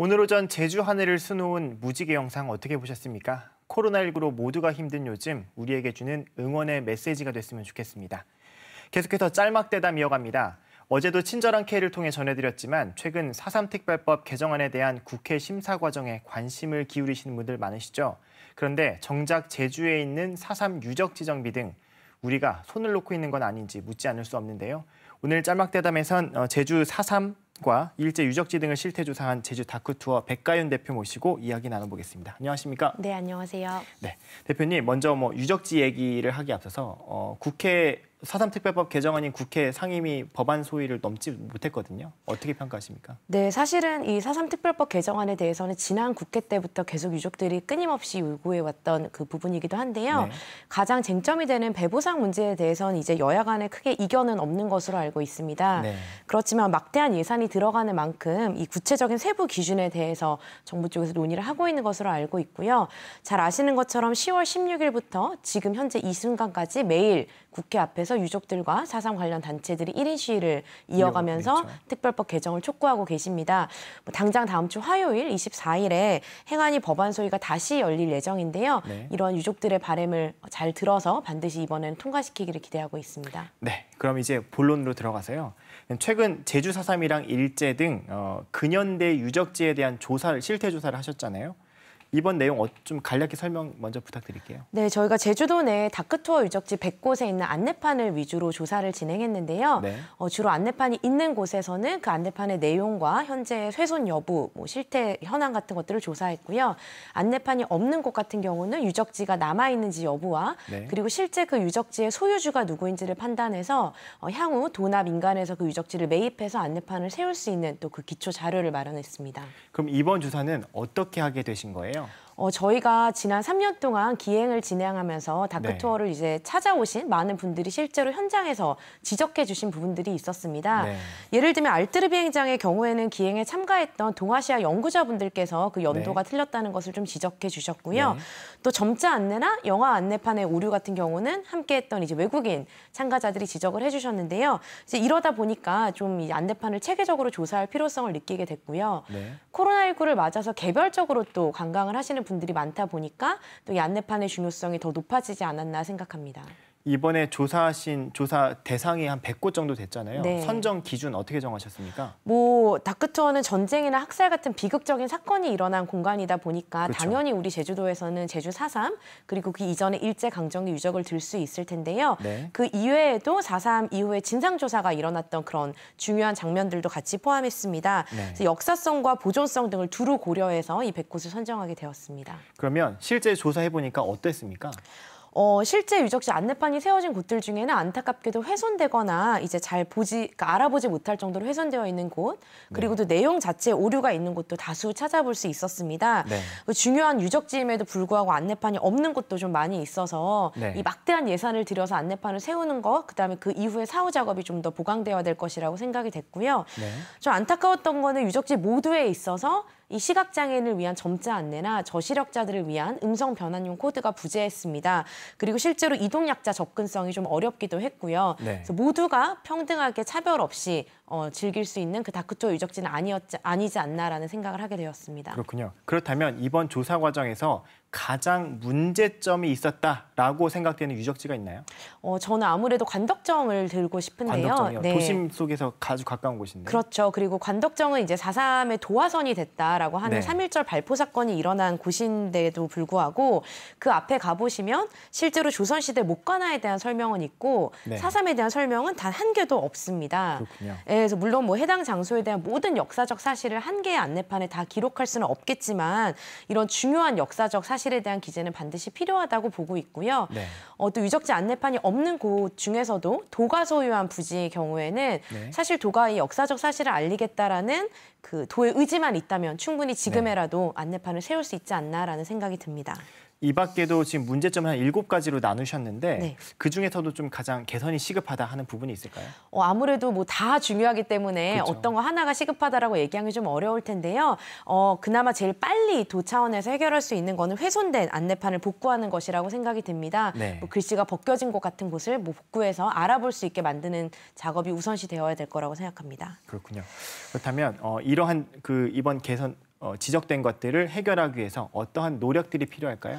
오늘 오전 제주 하늘을 수놓은 무지개 영상 어떻게 보셨습니까? 코로나19로 모두가 힘든 요즘 우리에게 주는 응원의 메시지가 됐으면 좋겠습니다. 계속해서 짤막대담 이어갑니다. 어제도 친절한 K를 통해 전해드렸지만 최근 4.3 특별법 개정안에 대한 국회 심사 과정에 관심을 기울이시는 분들 많으시죠? 그런데 정작 제주에 있는 4.3 유적지정비 등 우리가 손을 놓고 있는 건 아닌지 묻지 않을 수 없는데요. 오늘 짤막대담에선 제주 4.3과 일제 유적지 등을 실태조사한 제주 다큐투어 백가윤 대표 모시고 이야기 나눠보겠습니다. 안녕하십니까? 네, 안녕하세요. 네, 대표님 먼저 유적지 얘기를 하기 앞서서 국회 4.3 특별법 개정안인 국회 상임위 법안 소위를 넘지 못했거든요. 어떻게 평가하십니까? 네, 사실은 이 4.3 특별법 개정안에 대해서는 지난 국회 때부터 계속 유족들이 끊임없이 요구해왔던 그 부분이기도 한데요. 네. 가장 쟁점이 되는 배보상 문제에 대해서는 이제 여야 간에 크게 이견은 없는 것으로 알고 있습니다. 네. 그렇지만 막대한 예산이 들어가는 만큼 이 구체적인 세부 기준에 대해서 정부 쪽에서 논의를 하고 있는 것으로 알고 있고요. 잘 아시는 것처럼 10월 16일부터 지금 현재 이 순간까지 매일 국회 앞에서 유족들과 4.3 관련 단체들이 1인 시위를 이어가면서 특별법 개정을 촉구하고 계십니다. 당장 다음 주 화요일 24일에 행안위 법안 소위가 다시 열릴 예정인데요. 네. 이런 유족들의 바람을 잘 들어서 반드시 이번에는 통과시키기를 기대하고 있습니다. 네, 그럼 이제 본론으로 들어가서요. 최근 제주 4.3이랑 일제 등 근현대 유적지에 대한 실태조사를 하셨잖아요. 이번 내용 좀 간략히 설명 먼저 부탁드릴게요. 네, 저희가 제주도 내 다크투어 유적지 100곳에 있는 안내판을 위주로 조사를 진행했는데요. 네. 주로 안내판이 있는 곳에서는 그 안내판의 내용과 현재 훼손 여부, 실태 현황 같은 것들을 조사했고요. 안내판이 없는 곳 같은 경우는 유적지가 남아있는지 여부와 네. 그리고 실제 그 유적지의 소유주가 누구인지를 판단해서 향후 도나 민간에서 그 유적지를 매입해서 안내판을 세울 수 있는 또 그 기초 자료를 마련했습니다. 그럼 이번 조사는 어떻게 하게 되신 거예요? 저희가 지난 3년 동안 기행을 진행하면서 다크투어를 네. 이제 찾아오신 많은 분들이 실제로 현장에서 지적해 주신 부분들이 있었습니다. 네. 예를 들면 알뜨르 비행장의 경우에는 기행에 참가했던 동아시아 연구자분들께서 그 연도가 네. 틀렸다는 것을 좀 지적해 주셨고요. 네. 또 점자 안내나 영화 안내판의 오류 같은 경우는 함께했던 이제 외국인 참가자들이 지적을 해주셨는데요. 이제 이러다 보니까 좀 이 안내판을 체계적으로 조사할 필요성을 느끼게 됐고요. 네. 코로나19를 맞아서 개별적으로 또 관광을 하시는 분들이 많다 보니까 또 이 안내판의 중요성이 더 높아지지 않았나 생각합니다. 이번에 조사 대상이 한 100곳 정도 됐잖아요. 네. 선정 기준 어떻게 정하셨습니까? 다크투어는 전쟁이나 학살 같은 비극적인 사건이 일어난 공간이다 보니까 그렇죠. 당연히 우리 제주도에서는 제주 4.3 그리고 그 이전에 일제강점기 유적을 들 수 있을 텐데요. 네. 그 이외에도 4.3 이후에 진상조사가 일어났던 그런 중요한 장면들도 같이 포함했습니다. 네. 그래서 역사성과 보존성 등을 두루 고려해서 이 100곳을 선정하게 되었습니다. 그러면 실제 조사해보니까 어땠습니까? 실제 유적지 안내판이 세워진 곳들 중에는 안타깝게도 훼손되거나 이제 그러니까 알아보지 못할 정도로 훼손되어 있는 곳, 그리고 또 내용 자체에 오류가 있는 곳도 다수 찾아볼 수 있었습니다. 네. 중요한 유적지임에도 불구하고 안내판이 없는 곳도 좀 많이 있어서 네. 이 막대한 예산을 들여서 안내판을 세우는 것, 그다음에 그 이후에 사후 작업이 좀 더 보강되어야 될 것이라고 생각이 됐고요. 네. 좀 안타까웠던 거는 유적지 모두에 있어서 이 시각장애인을 위한 점자 안내나 저시력자들을 위한 음성 변환용 코드가 부재했습니다. 그리고 실제로 이동약자 접근성이 좀 어렵기도 했고요. 네. 그래서 모두가 평등하게 차별 없이 즐길 수 있는 그 다크투어 유적지는 아니지 않나라는 생각을 하게 되었습니다. 그렇군요. 그렇다면 이번 조사 과정에서 가장 문제점이 있었다라고 생각되는 유적지가 있나요? 저는 아무래도 관덕정을 들고 싶은데요. 관덕정이요. 네. 도심 속에서 아주 가까운 곳인데. 그렇죠. 그리고 관덕정은 이제 4.3의 도화선이 됐다라고 하는 네. 3.1절 발포 사건이 일어난 곳인데도 불구하고 그 앞에 가보시면 실제로 조선시대 목관화에 대한 설명은 있고 네. 4.3에 대한 설명은 단 한 개도 없습니다. 그렇군요. 그래서 물론 해당 장소에 대한 모든 역사적 사실을 한 개의 안내판에 다 기록할 수는 없겠지만 이런 중요한 역사적 사실에 대한 기재는 반드시 필요하다고 보고 있고요. 네. 또 유적지 안내판이 없는 곳 중에서도 도가 소유한 부지의 경우에는 네. 사실 도가 이 역사적 사실을 알리겠다라는 그 도의 의지만 있다면 충분히 지금에라도 안내판을 세울 수 있지 않나라는 생각이 듭니다. 이 밖에도 지금 문제점을 한 7가지로 나누셨는데 네. 그중에서도 좀 가장 개선이 시급하다 하는 부분이 있을까요? 아무래도 다 중요하기 때문에 그렇죠. 어떤 거 하나가 시급하다라고 얘기하기 좀 어려울 텐데요. 그나마 제일 빨리 도 차원에서 해결할 수 있는 거는 훼손된 안내판을 복구하는 것이라고 생각이 듭니다. 네. 글씨가 벗겨진 곳 같은 곳을 복구해서 알아볼 수 있게 만드는 작업이 우선시 되어야 될 거라고 생각합니다. 그렇군요. 그렇다면 이러한 이번 개선 지적된 것들을 해결하기 위해서 어떠한 노력들이 필요할까요?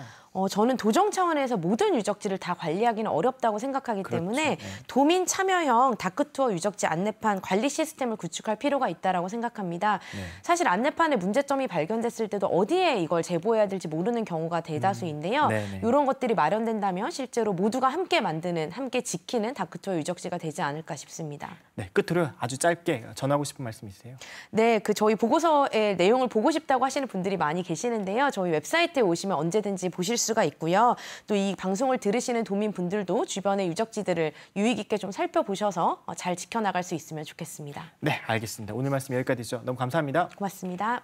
저는 도정 차원에서 모든 유적지를 다 관리하기는 어렵다고 생각하기 때문에 도민 참여형 다크투어 유적지 안내판 관리 시스템을 구축할 필요가 있다고 생각합니다. 사실 안내판에 문제점이 발견됐을 때도 어디에 이걸 제보해야 될지 모르는 경우가 대다수인데요. 이런 것들이 마련된다면 실제로 모두가 함께 만드는, 함께 지키는 다크투어 유적지가 되지 않을까 싶습니다. 네, 끝으로 아주 짧게 전하고 싶은 말씀 있으세요? 네, 저희 보고서의 내용을 보고 싶다고 하시는 분들이 많이 계시는데요. 저희 웹사이트에 오시면 언제든지 보실 수가 있고요. 또 이 방송을 들으시는 도민분들도 주변의 유적지들을 유의 깊게 좀 살펴보셔서 잘 지켜나갈 수 있으면 좋겠습니다. 네, 알겠습니다. 오늘 말씀 여기까지죠. 너무 감사합니다. 고맙습니다.